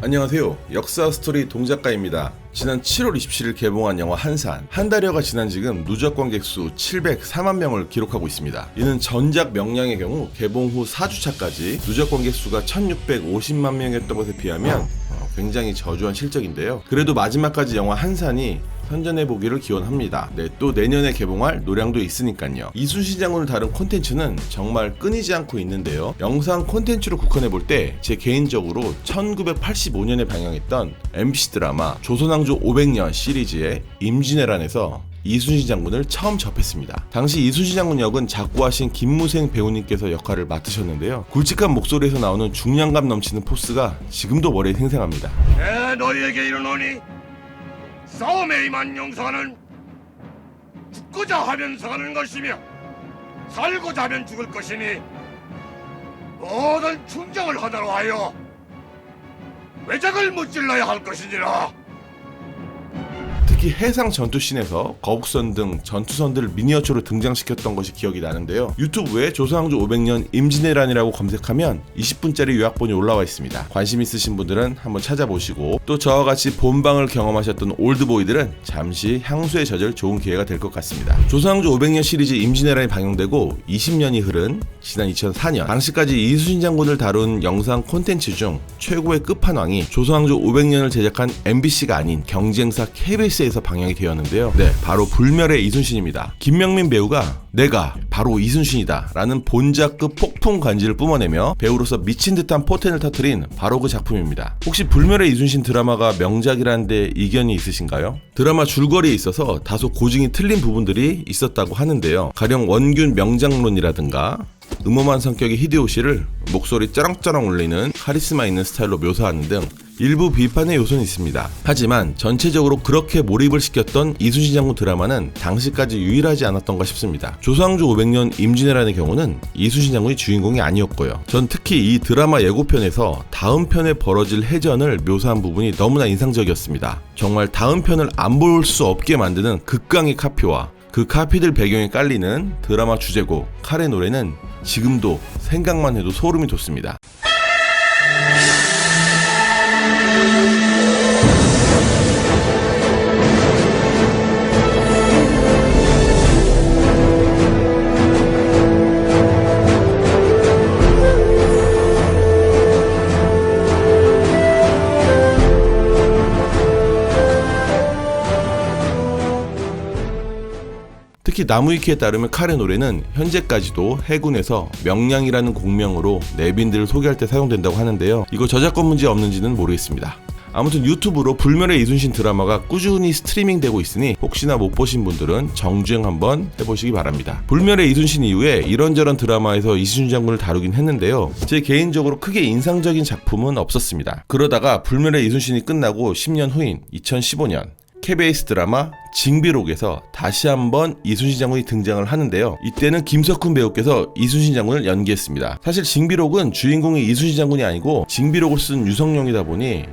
안녕하세요. 역사 스토리 동작가입니다. 지난 7월 27일 개봉한 영화 한산. 한 달여가 지난 지금 누적 관객 수 704만 명을 기록하고 있습니다. 이는 전작 명량의 경우 개봉 후 4주차까지 누적 관객 수가 1650만 명이었던 것에 비하면 굉장히 저조한 실적인데요. 그래도 마지막까지 영화 한산이 선전해보기를 기원합니다. 네, 또 내년에 개봉할 노량도 있으니까요. 이순신 장군을 다룬 콘텐츠는 정말 끊이지 않고 있는데요. 영상 콘텐츠로 국한해볼 때 제 개인적으로 1985년에 방영했던 MBC 드라마 조선왕조 500년 시리즈의 임진왜란에서 이순신 장군을 처음 접했습니다. 당시 이순신 장군 역은 작고하신 김무생 배우님께서 역할을 맡으셨는데요. 굵직한 목소리에서 나오는 중량감 넘치는 포스가 지금도 머리에 생생합니다. 너희에게 이르노니 싸움에 임한 용사는 죽고자 하면 사는 것이며 살고자 하면 죽을 것이니 모든 충정을 하나로 하여 외적을 무찔러야 할 것이니라. 특히 해상 전투씬에서 거북선 등 전투선들을 미니어처로 등장시켰던 것이 기억이 나는데요. 유튜브에 조선왕조 500년 임진왜란이라고 검색하면 20분짜리 요약본이 올라와 있습니다. 관심 있으신 분들은 한번 찾아보시고, 또 저와 같이 본방을 경험하셨던 올드보이들은 잠시 향수에 젖을 좋은 기회가 될 것 같습니다. 조선왕조 500년 시리즈 임진왜란이 방영되고 20년이 흐른 지난 2004년, 당시까지 이순신 장군을 다룬 영상 콘텐츠 중 최고의 끝판왕이 조선왕조 500년을 제작한 MBC가 아닌 경쟁사 KBS에서 방영이 되었는데요. 네, 바로 불멸의 이순신입니다. 김명민 배우가 내가 바로 이순신이다 라는 본작급 폭풍 간지를 뿜어내며 배우로서 미친 듯한 포텐을 터뜨린 바로 그 작품입니다. 혹시 불멸의 이순신 드라마가 명작이라는데 이견이 있으신가요? 드라마 줄거리에 있어서 다소 고증이 틀린 부분들이 있었다고 하는데요. 가령 원균 명장론이라든가 음험한 성격의 히데요시를 목소리 쩌렁쩌렁 울리는 카리스마 있는 스타일로 묘사하는 등 일부 비판의 요소는 있습니다. 하지만 전체적으로 그렇게 몰입을 시켰던 이순신 장군 드라마는 당시까지 유일하지 않았던가 싶습니다. 조선왕조 500년 임진왜란의 경우는 이순신 장군이 주인공이 아니었고요. 전 특히 이 드라마 예고편에서 다음 편에 벌어질 해전을 묘사한 부분이 너무나 인상적이었습니다. 정말 다음 편을 안 볼 수 없게 만드는 극강의 카피와 그 카피들 배경에 깔리는 드라마 주제곡 칼의 노래는 지금도 생각만 해도 소름이 돋습니다. 특히 나무위키에 따르면 칼의 노래는 현재까지도 해군에서 명량이라는 공명으로 내빈들을 소개할 때 사용된다고 하는데요. 이거 저작권 문제 없는지는 모르겠습니다. 아무튼 유튜브로 불멸의 이순신 드라마가 꾸준히 스트리밍되고 있으니 혹시나 못 보신 분들은 정주행 한번 해보시기 바랍니다. 불멸의 이순신 이후에 이런저런 드라마에서 이순신 장군을 다루긴 했는데요. 제 개인적으로 크게 인상적인 작품은 없었습니다. 그러다가 불멸의 이순신이 끝나고 10년 후인 2015년 KBS 드라마 징비록에서 다시 한번 이순신 장군이 등장을 하는데요. 이때는 김석훈 배우께서 이순신 장군을 연기했습니다. 사실 징비록은 주인공이 이순신 장군이 아니고 징비록을 쓴 유성룡이다 보니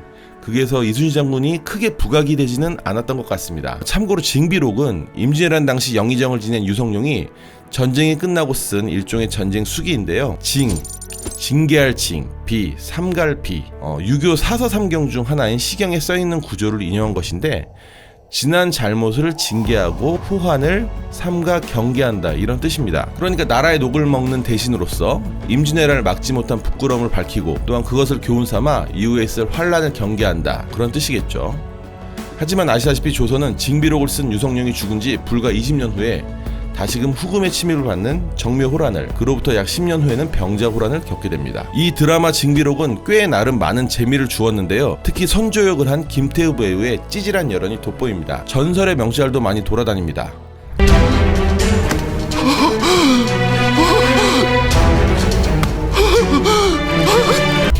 그게서 이순신 장군이 크게 부각이 되지는 않았던 것 같습니다. 참고로 징비록은 임진왜란 당시 영의정을 지낸 유성룡이 전쟁이 끝나고 쓴 일종의 전쟁 수기인데요. 징계할 징, 비, 삼갈비, 유교 사서삼경 중 하나인 시경에 써있는 구조를 인용한 것인데, 지난 잘못을 징계하고 후환을 삼가 경계한다, 이런 뜻입니다. 그러니까 나라의 녹을 먹는 대신으로서 임진왜란을 막지 못한 부끄러움을 밝히고 또한 그것을 교훈삼아 이후에 있을 환란을 경계한다, 그런 뜻이겠죠. 하지만 아시다시피 조선은 징비록을 쓴 유성룡이 죽은 지 불과 20년 후에 다시금 후금의 침입을 받는 정묘호란을, 그로부터 약 10년 후에는 병자호란을 겪게 됩니다. 이 드라마 징비록은 꽤 나름 많은 재미를 주었는데요. 특히 선조역을 한 김태우 배우의 찌질한 여론이 돋보입니다. 전설의 명찰도 많이 돌아다닙니다.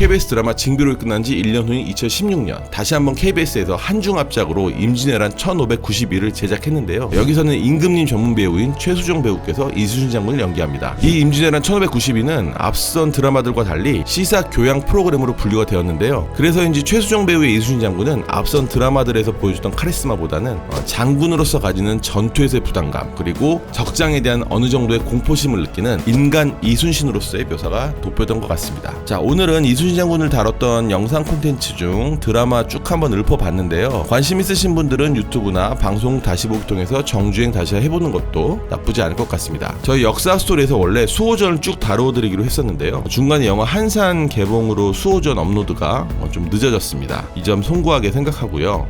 KBS 드라마 징비록이 끝난 지 1년 후인 2016년 다시 한번 KBS에서 한중합작으로 임진왜란 1591을 제작했는데요. 여기서는 임금님 전문 배우인 최수종 배우께서 이순신 장군을 연기합니다. 이 임진왜란 1592는 앞선 드라마들과 달리 시사 교양 프로그램으로 분류가 되었는데요. 그래서인지 최수종 배우의 이순신 장군은 앞선 드라마들에서 보여줬던 카리스마보다는 장군으로서 가지는 전투에서의 부담감, 그리고 적장에 대한 어느 정도의 공포심을 느끼는 인간 이순신으로서의 묘사가 돋보였던 것 같습니다. 자, 오늘은 이순신 이순신 장군을 다뤘던 영상 콘텐츠 중 드라마 쭉 한번 읊어봤는데요. 관심 있으신 분들은 유튜브나 방송 다시 보기 통해서 정주행 다시 해보는 것도 나쁘지 않을 것 같습니다. 저희 역사 스토리에서 원래 수호전을 쭉 다뤄드리기로 했었는데요. 중간에 영화 한산 개봉으로 수호전 업로드가 좀 늦어졌습니다. 이 점 송구하게 생각하고요.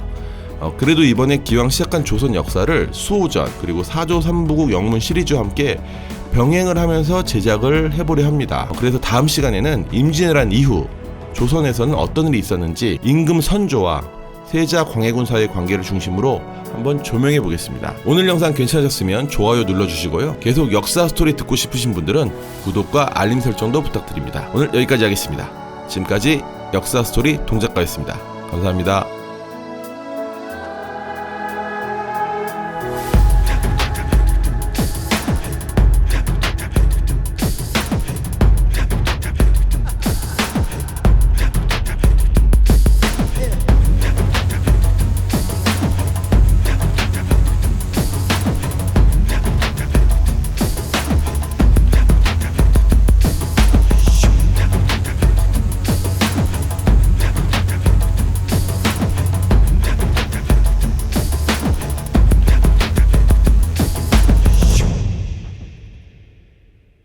그래도 이번에 기왕 시작한 조선 역사를 수호전 그리고 사조 삼부국 영문 시리즈와 함께 병행을 하면서 제작을 해보려 합니다. 그래서 다음 시간에는 임진왜란 이후 조선에서는 어떤 일이 있었는지 임금 선조와 세자 광해군 사이의 관계를 중심으로 한번 조명해 보겠습니다. 오늘 영상 괜찮으셨으면 좋아요 눌러주시고요. 계속 역사 스토리 듣고 싶으신 분들은 구독과 알림 설정도 부탁드립니다. 오늘 여기까지 하겠습니다. 지금까지 역사 스토리 동작가였습니다. 감사합니다.